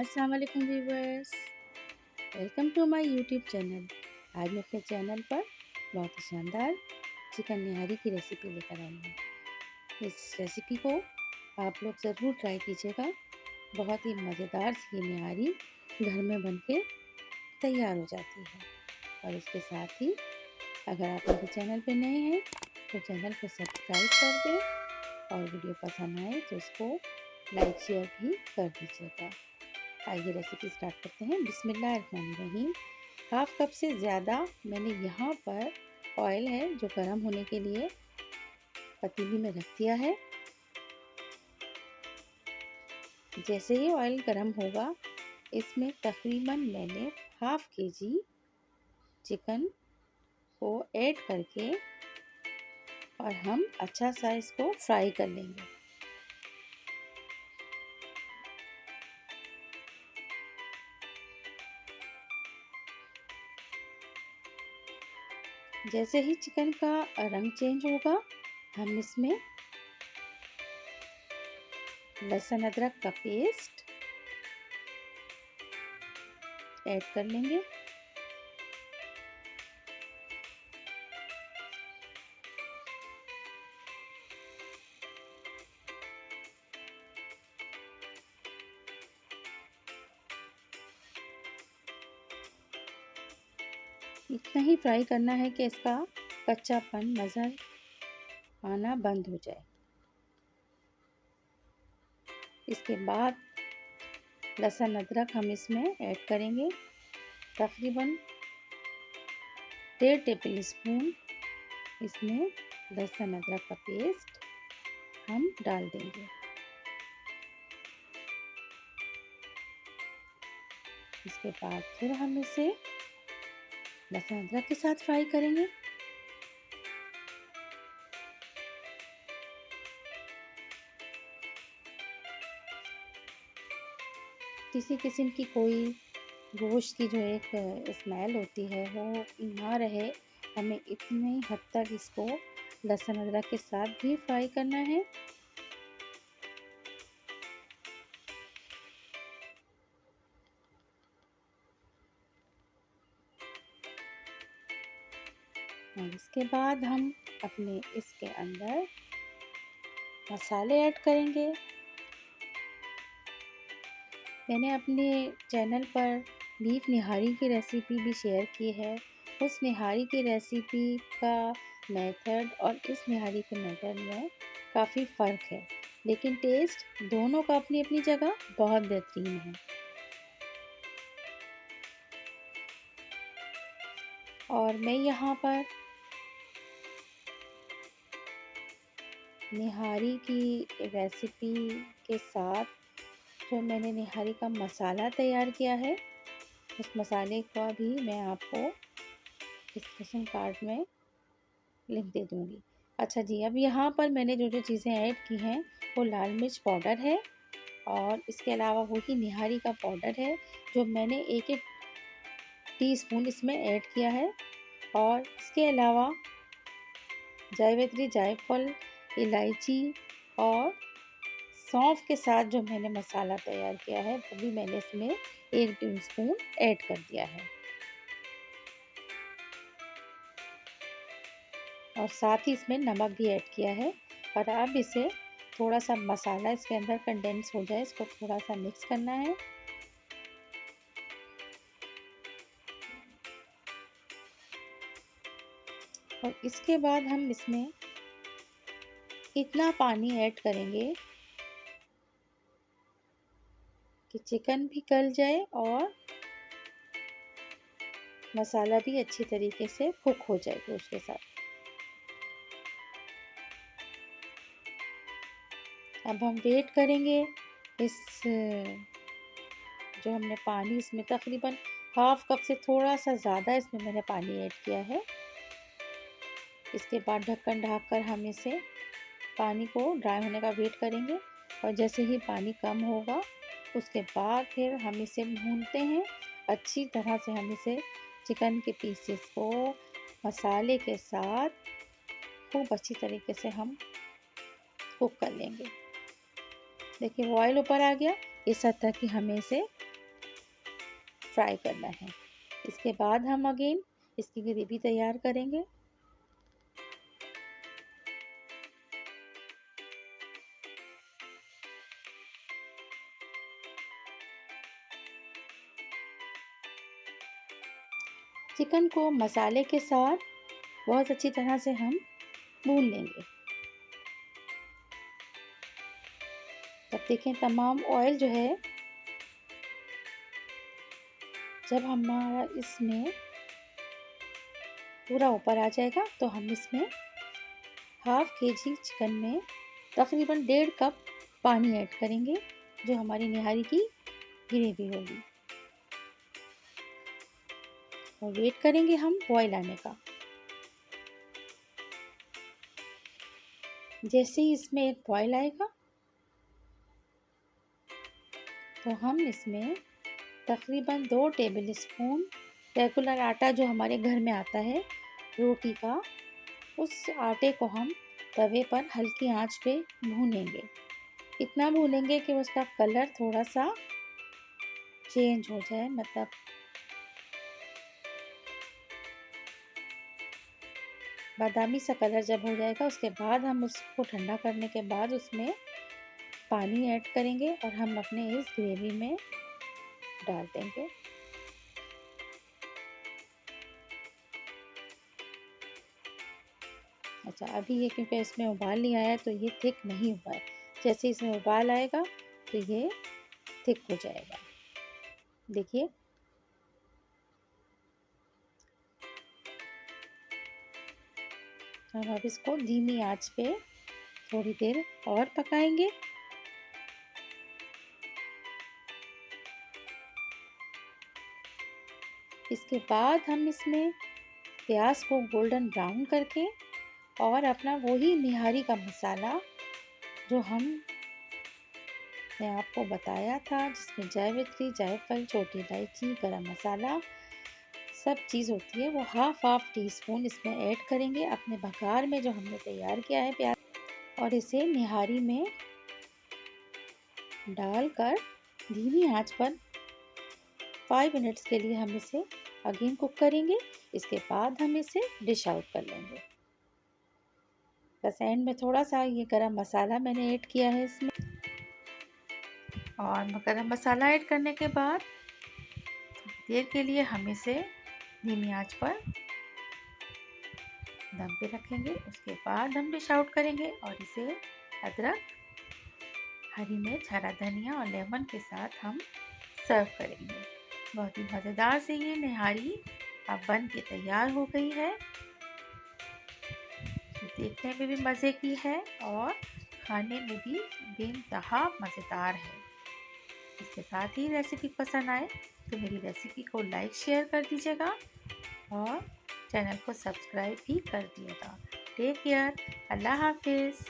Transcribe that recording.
अस्सलाम वालेकुम viewers, welcome to my YouTube channel. आज मैं अपने चैनल पर बहुत ही शानदार चिकन निहारी की रेसिपी लेकर आई हूँ। इस रेसिपी को आप लोग ज़रूर ट्राई कीजिएगा। बहुत ही मज़ेदार सी ये निहारी घर में बनके तैयार हो जाती है। और इसके साथ ही अगर आप मेरे चैनल पर नए हैं तो चैनल को सब्सक्राइब कर दें और वीडियो पसंद आए तो इसको लाइक शेयर भी कर दीजिएगा। आइए रेसिपी स्टार्ट करते हैं। बिस्मिल्लाहिर्रहमानिर्रहीम। हाफ कप से ज़्यादा मैंने यहाँ पर ऑयल है जो गर्म होने के लिए पतीली में रख दिया है। जैसे ही ऑयल गर्म होगा इसमें तकरीबन मैंने हाफ केजी चिकन को ऐड करके और हम अच्छा सा इसको फ्राई कर लेंगे। जैसे ही चिकन का रंग चेंज होगा हम इसमें लहसुन अदरक का पेस्ट ऐड कर लेंगे। इतना ही फ्राई करना है कि इसका कच्चापन नज़र आना बंद हो जाए। इसके बाद लहसुन अदरक हम इसमें ऐड करेंगे। तकरीबन 1.5 टेबल स्पून इसमें लहसुन अदरक का पेस्ट हम डाल देंगे। इसके बाद फिर हम इसे लहसुन अदरक के साथ फ्राई करेंगे। किसी किस्म की कोई गोश्त की जो एक स्मेल होती है वो ना रहे, हमें इतनी हद तक इसको लहसुन अदरक के साथ भी फ्राई करना है। और इसके बाद हम अपने इसके अंदर मसाले ऐड करेंगे। मैंने अपने चैनल पर बीफ निहारी की रेसिपी भी शेयर की है। उस निहारी की रेसिपी का मेथड और इस निहारी के मेथड में काफ़ी फ़र्क है, लेकिन टेस्ट दोनों का अपनी अपनी जगह बहुत बेहतरीन है। और मैं यहाँ पर निहारी की रेसिपी के साथ जो मैंने निहारी का मसाला तैयार किया है उस मसाले का भी मैं आपको डिस्क्रिप्शन कार्ड में लिंक दे दूँगी। अच्छा जी, अब यहाँ पर मैंने जो जो चीज़ें ऐड की हैं वो लाल मिर्च पाउडर है और इसके अलावा वही निहारी का पाउडर है जो मैंने 1-1 टीस्पून इसमें ऐड किया है। और इसके अलावा जावित्री, जायफल, इलायची और सौंफ के साथ जो मैंने मसाला तैयार किया है वो भी मैंने इसमें 1 टीस्पून ऐड कर दिया है। और साथ ही इसमें नमक भी ऐड किया है। और अब इसे थोड़ा सा मसाला इसके अंदर कंडेंस हो जाए, इसको थोड़ा सा मिक्स करना है। और इसके बाद हम इसमें इतना पानी ऐड करेंगे कि चिकन भी गल जाए और मसाला भी अच्छी तरीके से कुक हो जाए गोश्त के साथ। अब हम वेट करेंगे इस जो हमने पानी इसमें तकरीबन हाफ कप से थोड़ा सा ज़्यादा इसमें मैंने पानी ऐड किया है। इसके बाद ढक्कन ढककर हम इसे पानी को ड्राई होने का वेट करेंगे। और जैसे ही पानी कम होगा उसके बाद फिर हम इसे भूनते हैं अच्छी तरह से। हम इसे चिकन के पीसेस को मसाले के साथ खूब अच्छी तरीके से हम कुक कर लेंगे। देखिए ऑयल ऊपर आ गया, इस हद तक कि हमें इसे फ्राई करना है। इसके बाद हम अगेन इसकी ग्रेवी तैयार करेंगे। चिकन को मसाले के साथ बहुत अच्छी तरह से हम भून लेंगे। तब देखें तमाम ऑयल जो है, जब हमारा इसमें पूरा ऊपर आ जाएगा तो हम इसमें हाफ केजी चिकन में तकरीबन 1.5 कप पानी ऐड करेंगे, जो हमारी निहारी की ग्रेवी होगी। और वेट करेंगे हम बॉयल आने का। जैसे ही इसमें एक बॉयल आएगा तो हम इसमें तकरीबन 2 टेबल स्पून रेगुलर आटा जो हमारे घर में आता है रोटी का, उस आटे को हम तवे पर हल्की आंच पे भूनेंगे। इतना भूनेंगे कि उसका कलर थोड़ा सा चेंज हो जाए, मतलब बादामी सा कलर जब हो जाएगा उसके बाद हम उसको ठंडा करने के बाद उसमें पानी ऐड करेंगे और हम अपने इस ग्रेवी में डाल देंगे। अच्छा, अभी ये क्योंकि इसमें उबाल नहीं आया तो ये थिक नहीं हुआ है। जैसे इसमें उबाल आएगा तो ये थिक हो जाएगा। देखिए, अब इसको धीमी आंच पे थोड़ी देर और पकाएंगे। इसके बाद हम इसमें प्याज को गोल्डन ब्राउन करके और अपना वही निहारी का मसाला जो ने आपको बताया था, जिसमें जावित्री, जायफल, छोटी इलायची, गरम मसाला सब चीज़ होती है, वो हाफ टी स्पून इसमें ऐड करेंगे अपने बघार में जो हमने तैयार किया है प्याज, और इसे निहारी में डालकर धीमी आंच पर 5 मिनट्स के लिए हम इसे अगेन कुक करेंगे। इसके बाद हम इसे डिश आउट कर लेंगे। बस एंड में थोड़ा सा ये गरम मसाला मैंने ऐड किया है इसमें, और गरम मसाला ऐड करने के बाद थोड़ी देर के लिए हम इसे धीमी आंच पर दम पे रखेंगे। उसके बाद हम डिश आउट करेंगे और इसे अदरक, हरी मिर्च, हरा धनिया और लेमन के साथ हम सर्व करेंगे। बहुत ही मज़ेदार से ये निहारी अब बन के तैयार हो गई है, जो देखने में भी मज़े की है और खाने में भी बेइंतहा मज़ेदार है। इसके साथ ही रेसिपी पसंद आए तो मेरी रेसिपी को लाइक शेयर कर दीजिएगा और चैनल को सब्सक्राइब भी कर दिएगा। टेक केयर, अल्लाह हाफिज़।